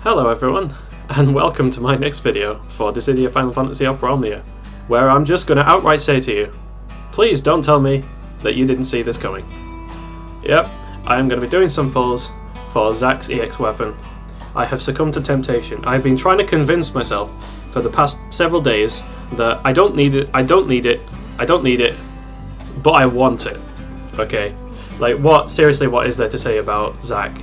Hello everyone, and welcome to my next video for Dissidia Final Fantasy Opera Omnia, where I'm just going to outright say to you, please don't tell me that you didn't see this coming. Yep, I am going to be doing some pulls for Zack's EX weapon. I have succumbed to temptation. I've been trying to convince myself for the past several days that I don't need it, but I want it. Okay, seriously, what is there to say about Zack?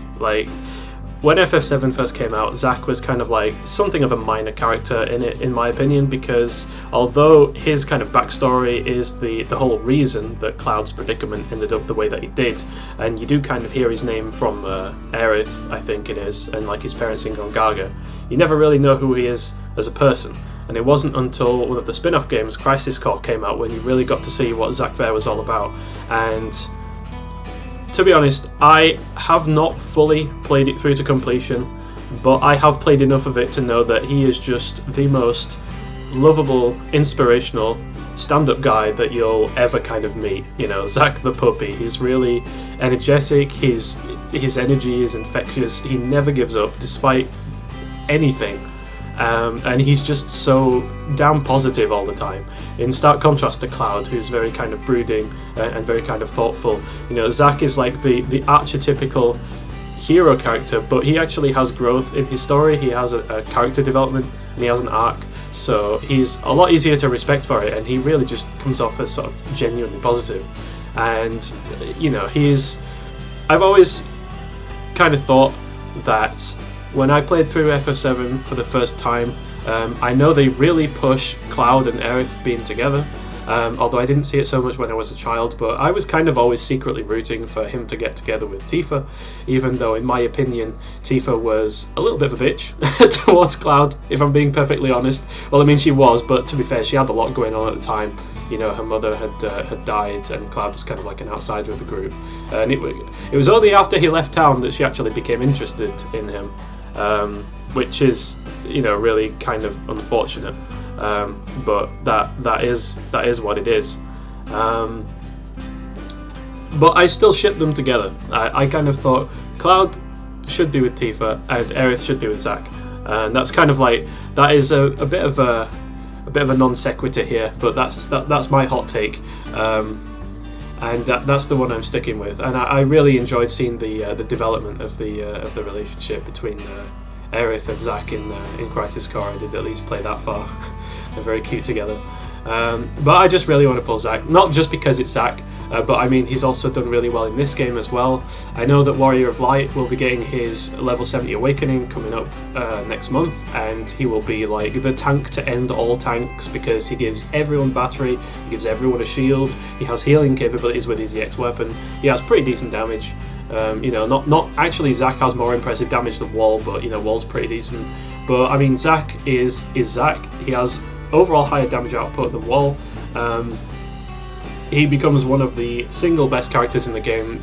When FF7 first came out, Zack was kind of like something of a minor character in it, in my opinion, because although his kind of backstory is the whole reason that Cloud's predicament ended up the way that it did, and you do kind of hear his name from Aerith, I think it is, and like his parents in Gongaga, you never really know who he is as a person. And it wasn't until one of the spin-off games, Crisis Core, came out when you really got to see what Zack Fair was all about. And to be honest, I have not fully played it through to completion, but I have played enough of it to know that he is just the most lovable, inspirational stand-up guy that you'll ever kind of meet. You know, Zack the puppy. He's really energetic, his energy is infectious, he never gives up despite anything. And he's just so damn positive all the time, in stark contrast to Cloud, who's very kind of brooding and very kind of thoughtful. You know, Zack is like the archetypical hero character, but he actually has growth in his story. He has a character development, and he has an arc, so he's a lot easier to respect for it, and he really just comes off as sort of genuinely positive. And, you know, I've always kind of thought that when I played through FF7 for the first time, I know they really push Cloud and Aerith being together, although I didn't see it so much when I was a child, but I was kind of always secretly rooting for him to get together with Tifa, even though in my opinion Tifa was a little bit of a bitch towards Cloud, if I'm being perfectly honest. Well, I mean, she was, but to be fair, she had a lot going on at the time. You know, her mother had died, and Cloud was kind of like an outsider of the group, and it was only after he left town that she actually became interested in him. Which is, you know, really kind of unfortunate, but that is what it is. But I still ship them together. I kind of thought Cloud should be with Tifa and Aerith should be with Zack, and that's kind of like, that is a bit of a non sequitur here, but that's my hot take. And that's the one I'm sticking with, and I really enjoyed seeing the development of the relationship between Aerith and Zack in Crisis Core. I did at least play that far. They're very cute together. But I just really want to pull Zack, not just because it's Zack, but I mean, he's also done really well in this game as well. I know that Warrior of Light will be getting his level 70 awakening coming up next month, and he will be like the tank to end all tanks because he gives everyone battery, he gives everyone a shield, he has healing capabilities with his EX weapon, he has pretty decent damage. You know, not actually, Zack has more impressive damage than Wall, but you know, Wall's pretty decent. But I mean, Zack is Zack. He has overall higher damage output than Wall. He becomes one of the single best characters in the game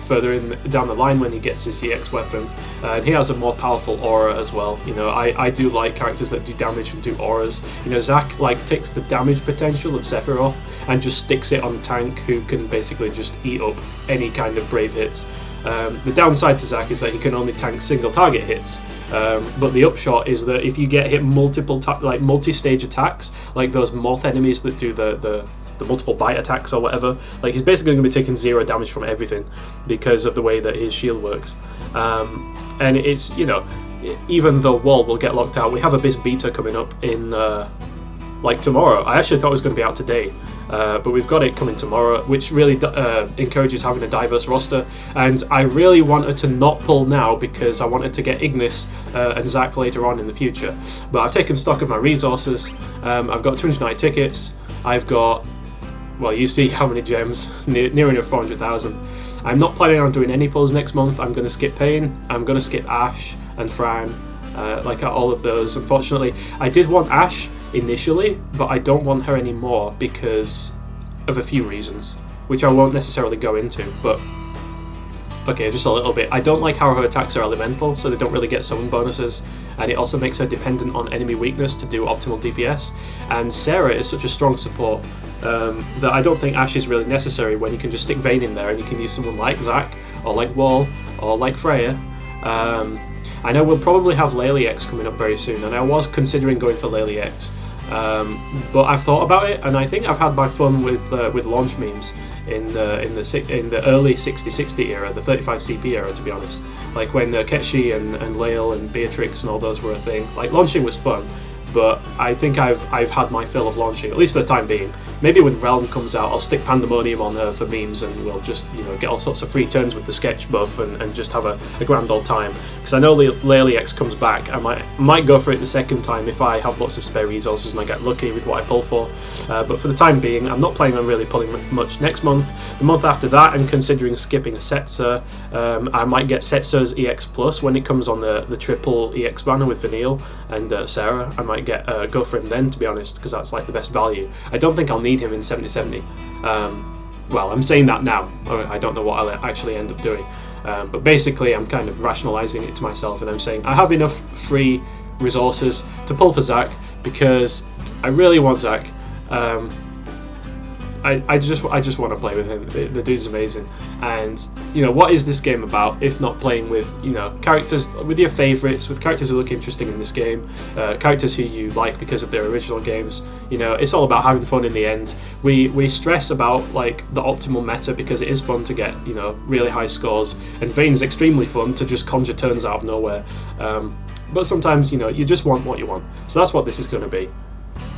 further down the line when he gets his EX weapon, and he has a more powerful aura as well. You know, I do like characters that do damage and do auras. You know, Zack like takes the damage potential of Sephiroth and just sticks it on tank, who can basically just eat up any kind of brave hits. The downside to Zack is that he can only tank single target hits, but the upshot is that if you get hit multiple multi-stage attacks, like those moth enemies that do the multiple bite attacks or whatever, like, he's basically going to be taking 0 damage from everything because of the way that his shield works. And it's, you know, even though Wall will get locked out, we have Abyss Beta coming up in like tomorrow. I actually thought it was going to be out today, but we've got it coming tomorrow, which really encourages having a diverse roster. And I really wanted to not pull now because I wanted to get Ignis and Zack later on in the future. But I've taken stock of my resources. I've got 290 tickets. I've got, well, you see how many gems, near enough 400,000. I'm not planning on doing any pulls next month. I'm going to skip Paine, I'm going to skip Ash and Fran, like all of those. Unfortunately, I did want Ash initially, but I don't want her anymore because of a few reasons, which I won't necessarily go into, but okay, just a little bit. I don't like how her attacks are elemental, so they don't really get summon bonuses, and it also makes her dependent on enemy weakness to do optimal DPS, and Sarah is such a strong support that I don't think Ash is really necessary when you can just stick Vayne in there and you can use someone like Zack, or like Wall, or like Freya. I know we'll probably have Layle X coming up very soon, and I was considering going for Layle X, but I've thought about it, and I think I've had my fun with launch memes in the early 6060 era, the 35 CP era, to be honest. Like when Ketchi and Layle and Beatrix and all those were a thing. Like launching was fun, but I think I've had my fill of launching, at least for the time being. Maybe when Relm comes out, I'll stick Pandemonium on her for memes, and we'll just, you know, get all sorts of free turns with the sketch buff and just have a grand old time. Because I know Layle X comes back. I might go for it the second time if I have lots of spare resources and I get lucky with what I pull for. But for the time being, I'm not planning on really pulling much next month. The month after that, I'm considering skipping a Setzer. I might get Setzer's EX Plus when it comes on the triple EX banner with Vanille and Sarah. I might go for him then, to be honest, because that's like the best value. I don't think I'll need him in 7070. Well, I'm saying that now. I don't know what I'll actually end up doing. But basically, I'm kind of rationalizing it to myself, and I'm saying I have enough free resources to pull for Zack because I really want Zack. I just want to play with him. The dude's amazing, and you know, what is this game about if not playing with, you know, characters, with your favourites, with characters who look interesting in this game, characters who you like because of their original games. You know, it's all about having fun in the end. We stress about like the optimal meta because it is fun to get, you know, really high scores, and Vayne's extremely fun to just conjure turns out of nowhere. But sometimes, you know, you just want what you want. So that's what this is going to be.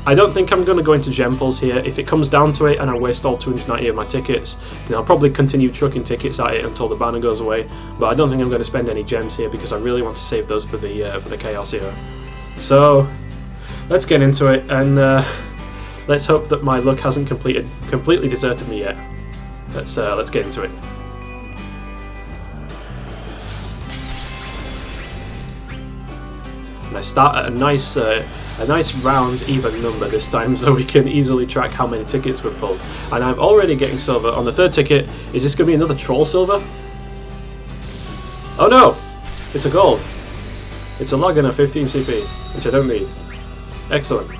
I don't think I'm going to go into gem pulls here. If it comes down to it and I waste all 290 of my tickets, then I'll probably continue chucking tickets at it until the banner goes away. But I don't think I'm going to spend any gems here because I really want to save those for the Chaos era. So let's get into it, and let's hope that my luck hasn't completely deserted me yet. Let's get into it. And I start at a nice round even number this time, so we can easily track how many tickets we've pulled. And I'm already getting silver on the third ticket. Is this going to be another troll silver? Oh no! It's a gold. It's a log and a 15 CP, which I don't need. Excellent.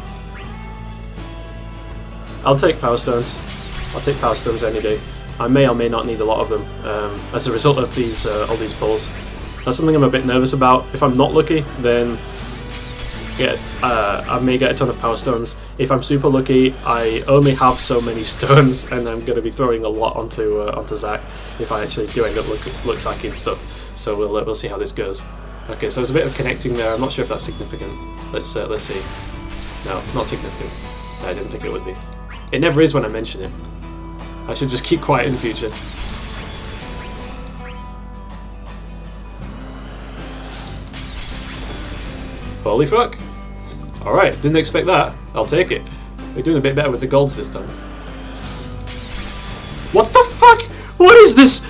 I'll take power stones. I'll take power stones any day. I may or may not need a lot of them as a result of these all these pulls. That's something I'm a bit nervous about. If I'm not lucky, then I may get a ton of power stones. If I'm super lucky, I only have so many stones, and I'm going to be throwing a lot onto Zack if I actually do end up look sacking stuff. So we'll see how this goes. Okay, so there's a bit of connecting there. I'm not sure if that's significant. Let's see. No, not significant. I didn't think it would be. It never is when I mention it. I should just keep quiet in the future. Holy fuck! Alright, didn't expect that. I'll take it. We're doing a bit better with the golds this time. What the fuck? What is this?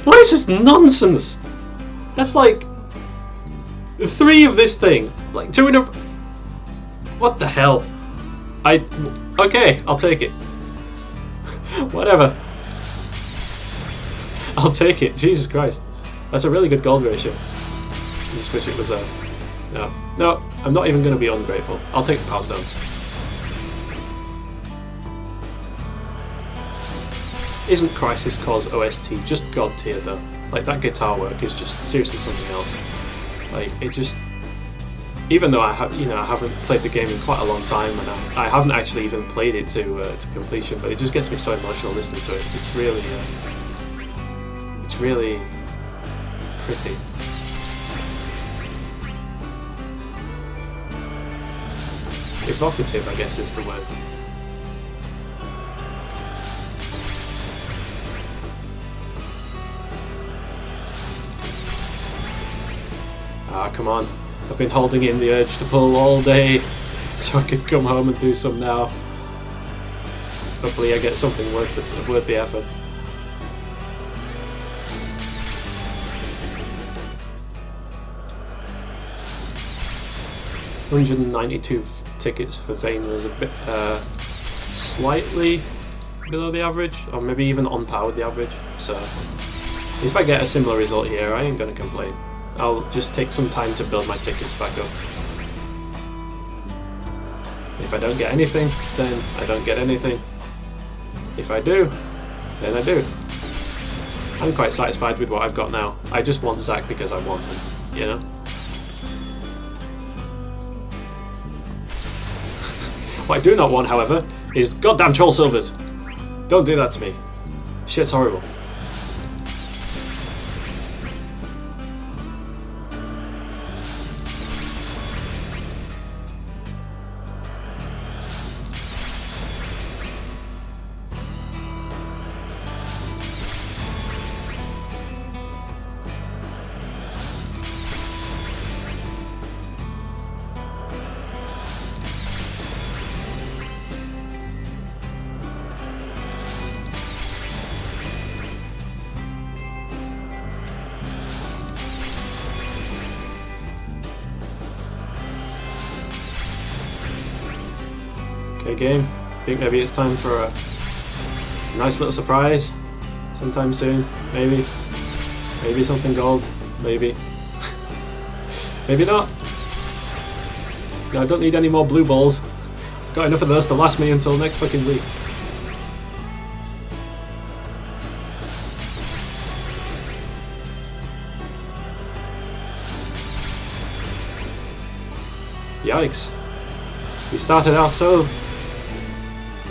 What is this nonsense? That's like 3 of this thing. Like 2 in a... What the hell? Okay, I'll take it. Whatever. I'll take it. Jesus Christ. That's a really good gold ratio. I just wish it was No, I'm not even going to be ungrateful. I'll take the power stones. Isn't Crisis Core's OST just god tier though? Like, that guitar work is just seriously something else. Like, it just... Even though I haven't played the game in quite a long time, and I haven't actually even played it to completion, but it just gets me so emotional listening to it. It's really pretty. Evocative, I guess, is the word. Ah, come on. I've been holding in the urge to pull all day, so I could come home and do some now. Hopefully I get something worth the effort. $192 tickets for Vayne was a bit slightly below the average, or maybe even on par with the average. So if I get a similar result here, I ain't gonna complain. I'll just take some time to build my tickets back up. If I don't get anything, then I don't get anything. If I do, then I do. I'm quite satisfied with what I've got now. I just want Zack because I want him, you know? What I do not want, however, is goddamn troll silvers. Don't do that to me. Shit's horrible. Okay, game. I think maybe it's time for a nice little surprise sometime soon. Maybe. Maybe something gold. Maybe. Maybe not. I don't need any more blue balls. I've got enough of those to last me until next fucking week. Yikes. We started out so...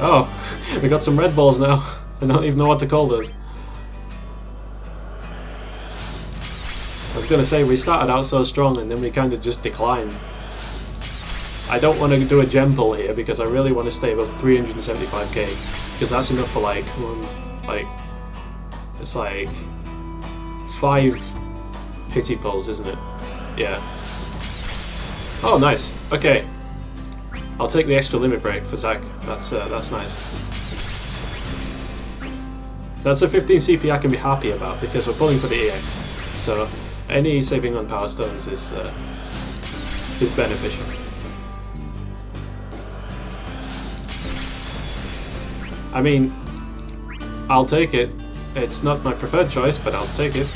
Oh, we got some red balls now. I don't even know what to call those. I was gonna say we started out so strong and then we kind of just declined. I don't want to do a gem pull here because I really want to stay above 375k because that's enough for like it's like 5 pity pulls, isn't it? Yeah. Oh, nice. Okay. I'll take the extra limit break for Zack. That's nice. That's a 15 CP I can be happy about because we're pulling for the EX. So any saving on power stones is beneficial. I mean, I'll take it. It's not my preferred choice, but I'll take it.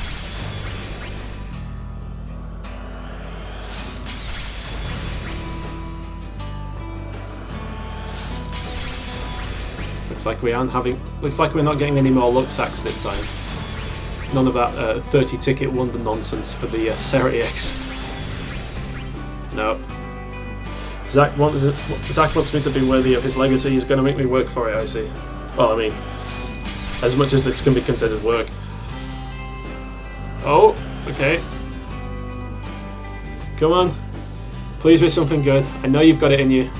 Looks like we're not getting any more luck sacks this time. None of that 30 ticket wonder nonsense for the Sarah EX. No. Zack wants me to be worthy of his legacy. He's going to make me work for it, I see. Well, I mean, as much as this can be considered work. Oh, okay. Come on. Please be something good. I know you've got it in you.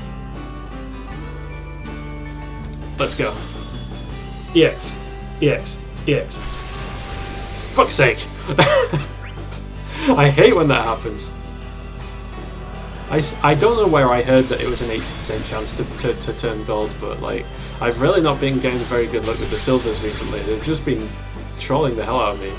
Let's go. EX. EX. EX. Fuck's sake. I hate when that happens. I don't know where I heard that it was an 80% chance to turn gold, but like, I've really not been getting very good luck with the silvers recently. They've just been trolling the hell out of me.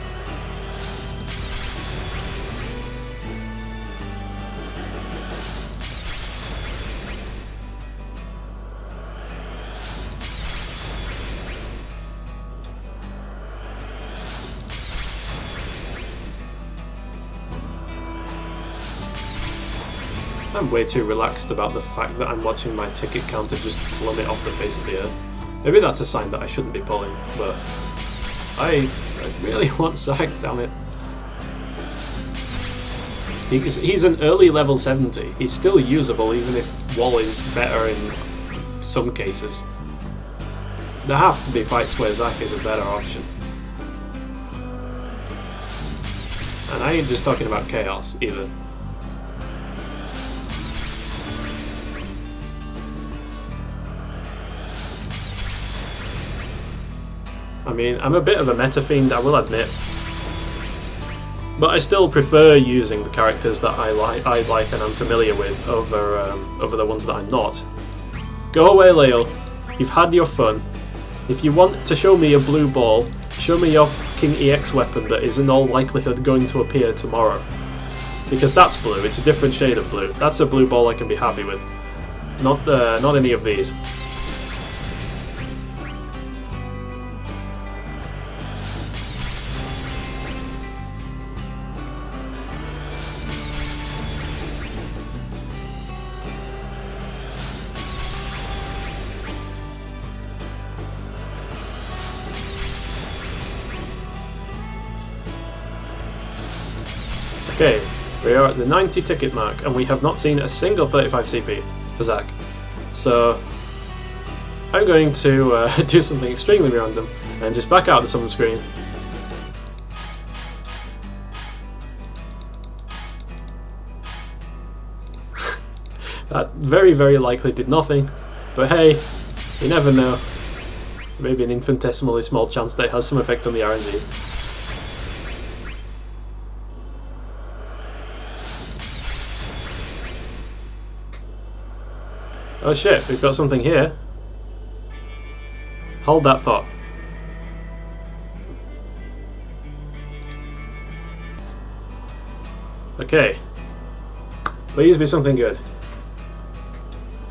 I'm way too relaxed about the fact that I'm watching my ticket counter just plummet off the face of the earth. Maybe that's a sign that I shouldn't be pulling, but I really want Zack, damn it. He's an early level 70. He's still usable even if Wall is better in some cases. There have to be fights where Zack is a better option. And I ain't just talking about Chaos either. I mean, I'm a bit of a meta fiend, I will admit, but I still prefer using the characters that I like and I'm familiar with over the ones that I'm not. Go away, Layle. You've had your fun. If you want to show me a blue ball, show me your fucking EX weapon that is in all likelihood going to appear tomorrow. Because that's blue. It's a different shade of blue. That's a blue ball I can be happy with. Not any of these. Okay, we are at the 90 ticket mark and we have not seen a single 35 CP for Zack. So I'm going to do something extremely random and just back out the summon screen. That very, very likely did nothing, but hey, you never know. Maybe an infinitesimally small chance that it has some effect on the RNG. Oh shit, we've got something here. Hold that thought. Okay. Please be something good.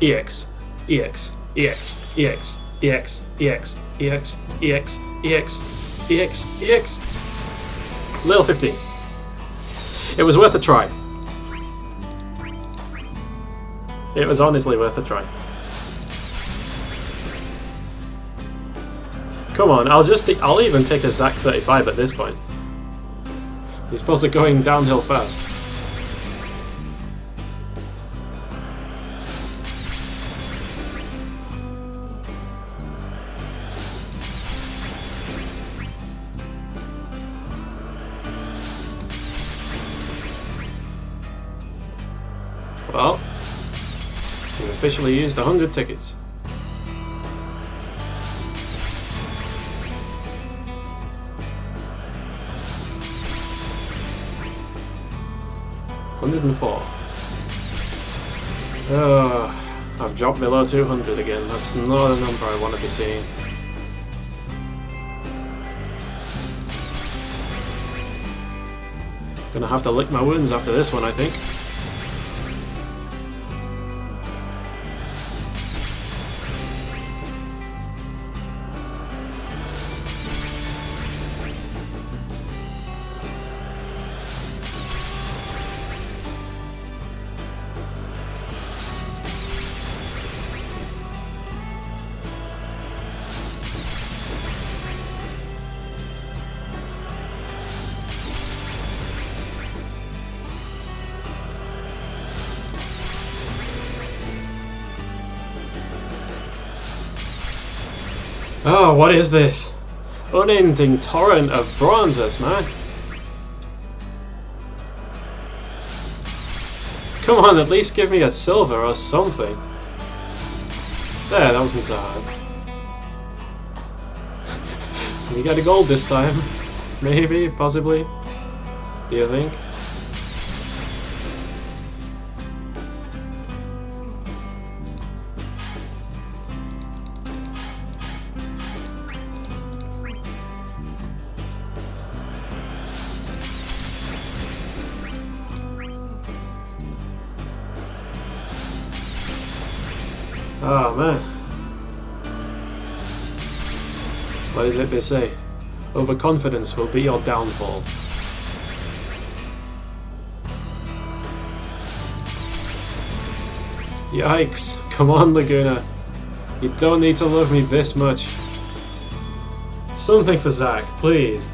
EX, EX, EX, EX, EX, EX, EX, EX, EX, EX, EX. Layle 15. It was worth a try. It was honestly worth a try. Come on, I'll even take a Zack 35 at this point. He's supposed to going downhill fast. Well, we've officially used 100 tickets. $104. I've dropped below 200 again. That's not a number I want to be seeing. Gonna have to lick my wounds after this one, I think. Oh, what is this? Unending torrent of bronzes, man. Come on, at least give me a silver or something. There, that wasn't so hard. We got a gold this time. Maybe, possibly. Do you think? Oh man. What is it they say? Overconfidence will be your downfall. Yikes. Come on, Laguna. You don't need to love me this much. Something for Zack, please.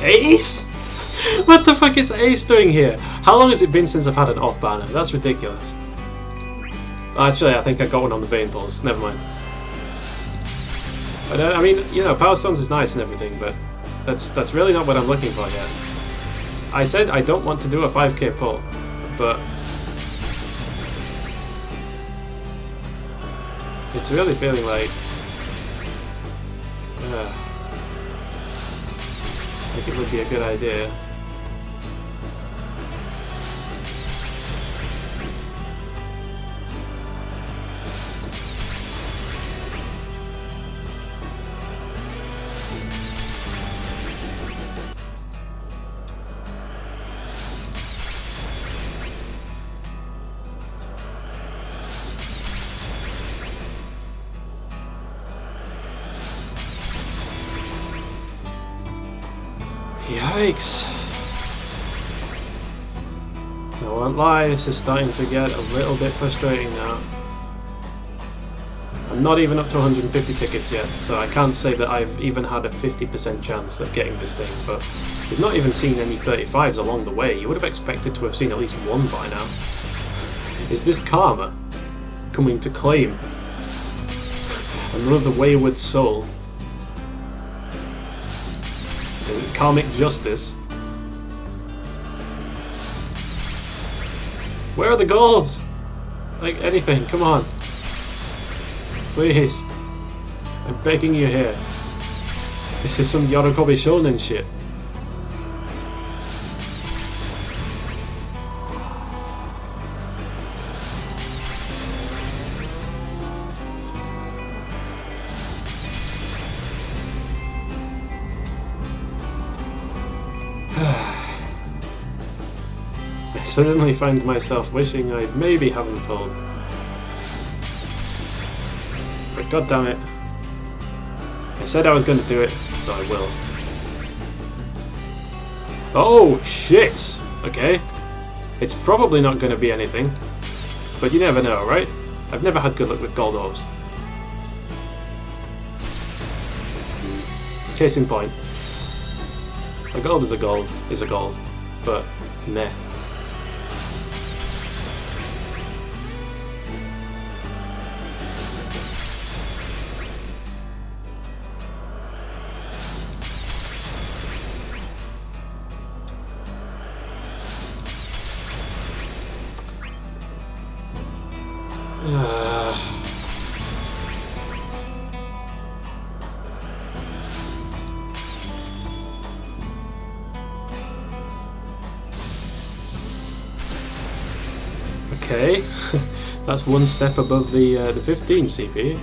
Ace? What the fuck is Ace doing here? How long has it been since I've had an off banner? That's ridiculous. Actually, I think I got one on the Bane Pulse. Never mind. But, I mean, you know, Power Stones is nice and everything, but that's really not what I'm looking for yet. I said I don't want to do a 5k pull, but it's really feeling like it would be a good idea. Yikes. I won't lie, this is starting to get a little bit frustrating now. I'm not even up to 150 tickets yet, so I can't say that I've even had a 50% chance of getting this thing, but we've not even seen any 35s along the way. You would have expected to have seen at least one by now. Is this karma coming to claim another wayward soul? Is it karmic justice? Where are the golds? Like anything, come on. Please. I'm begging you here. This is some Yorokobi Shonen shit. I suddenly find myself wishing I maybe haven't pulled. But god damn it. I said I was going to do it, so I will. Oh shit! Okay. It's probably not going to be anything. But you never know, right? I've never had good luck with gold orbs. Case in point. A gold is a gold, but meh. Okay, that's one step above the 15 CP.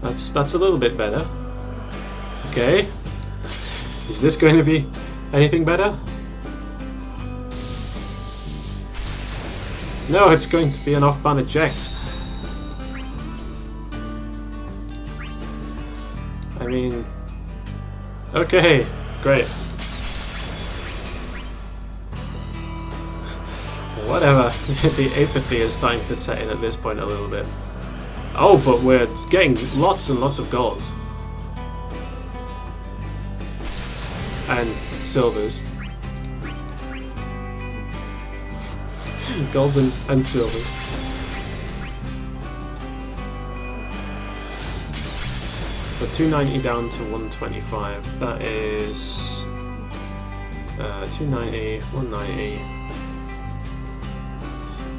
That's a little bit better. Okay, is this going to be anything better? No, it's going to be an off-ban eject. I mean, okay, great. Whatever, the apathy is starting to set in at this point a little bit. Oh, but we're getting lots and lots of golds. And silvers. Golds and silvers. So 290 down to 125. That is 290, 190.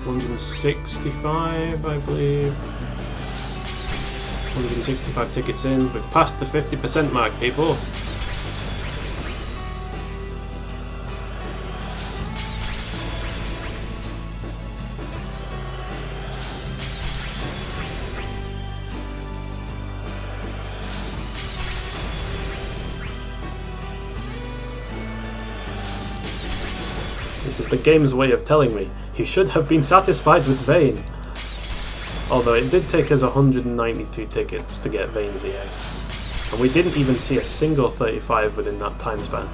165, I believe. 165 tickets in. We've passed the 50% mark, people. This is the game's way of telling me you should have been satisfied with Vayne. Although it did take us 192 tickets to get Vayne's EX. And we didn't even see a single 35 within that time span.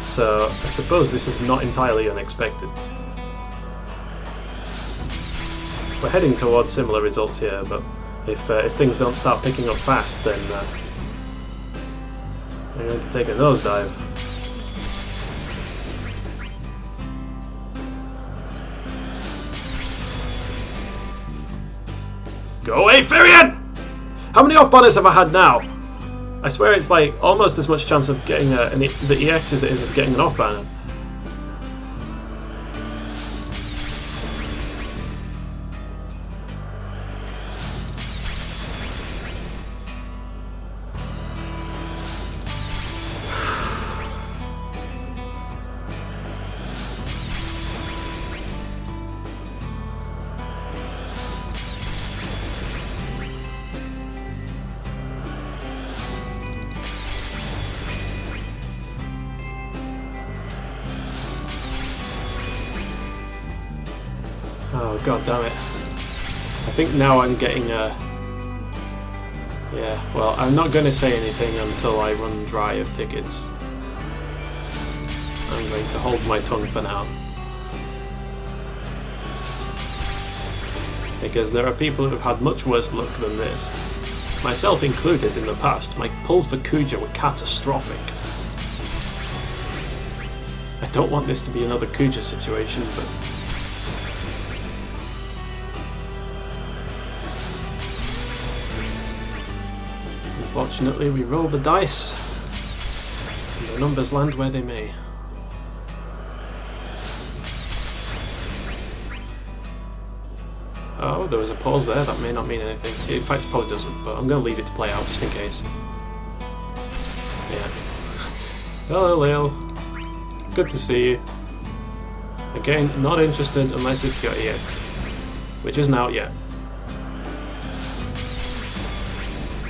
So I suppose this is not entirely unexpected. We're heading towards similar results here, but if things don't start picking up fast, then we're going to take a nosedive. Go away, Firion! How many off-banners have I had now? I swear it's like almost as much chance of getting the EX as it is getting an off-banner. Oh god damn it. I think now I'm getting yeah, well, I'm not going to say anything until I run dry of tickets. I'm going to hold my tongue for now. Because there are people who have had much worse luck than this. Myself included in the past. My pulls for Kuja were catastrophic. I don't want this to be another Kuja situation, but Unfortunately, we roll the dice, and the numbers land where they may. Oh, there was a pause there, that may not mean anything. In fact, it probably doesn't, but I'm going to leave it to play out just in case. Yeah. Hello, Layle. Good to see you. Again, not interested unless it's your EX, which isn't out yet.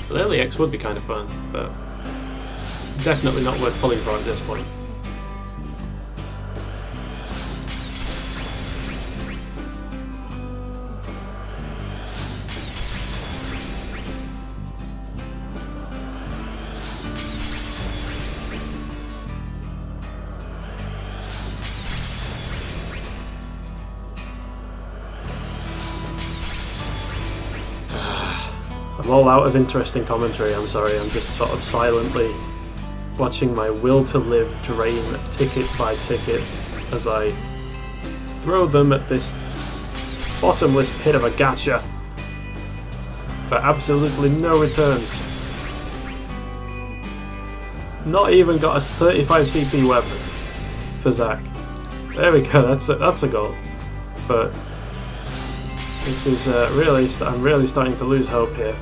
Layle EX would be kind of fun, but definitely not worth pulling for at this point. I'm all out of interesting commentary, I'm sorry, I'm just sort of silently watching my will to live drain ticket by ticket as I throw them at this bottomless pit of a gacha for absolutely no returns. Not even got a 35 CP weapon for Zack. There we go, that's a gold. But this is I'm really starting to lose hope here.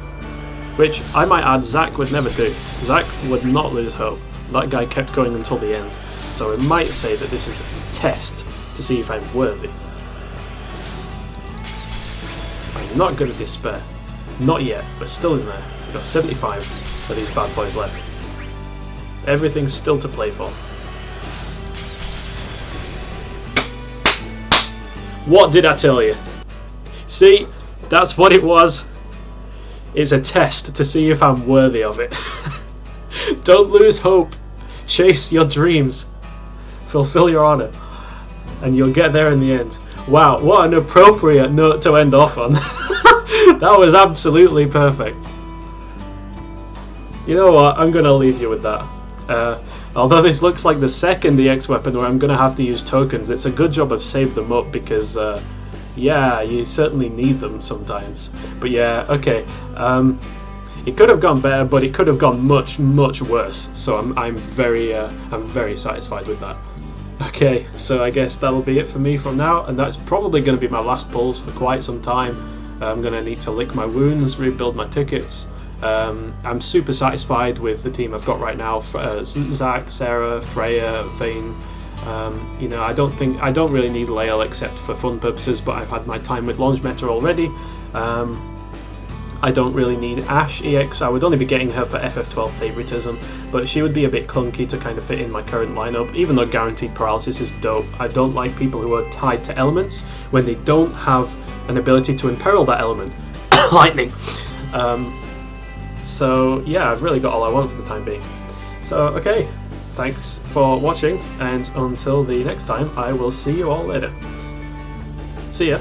Which, I might add, Zack would never do. Zack would not lose hope. That guy kept going until the end. So I might say that this is a test to see if I'm worthy. I'm not going to despair. Not yet, but still in there. We've got 75 of these bad boys left. Everything's still to play for. What did I tell you? See, that's what it was. It's a test to see if I'm worthy of it. Don't lose hope. Chase your dreams. Fulfill your honor. And you'll get there in the end. Wow, what an appropriate note to end off on. That was absolutely perfect. You know what, I'm going to leave you with that. Although this looks like the second EX weapon where I'm going to have to use tokens, it's a good job I've saved them up because... yeah, you certainly need them sometimes. But yeah, okay. It could have gone better, but it could have gone much, much worse. So I'm very satisfied with that. Okay, so I guess that'll be it for me from now, and that's probably going to be my last pulls for quite some time. I'm going to need to lick my wounds, rebuild my tickets. I'm super satisfied with the team I've got right now. Zack, Sarah, Freya, Paine. You know, I don't really need Layle except for fun purposes, but I've had my time with Ultimecia already. I don't really need Ashe EX. I would only be getting her for FF12 favoritism, but she would be a bit clunky to kind of fit in my current lineup, even though guaranteed paralysis is dope. I don't like people who are tied to elements when they don't have an ability to imperil that element. Lightning. So yeah, I've really got all I want for the time being. So okay. Thanks for watching, and until the next time, I will see you all later. See ya!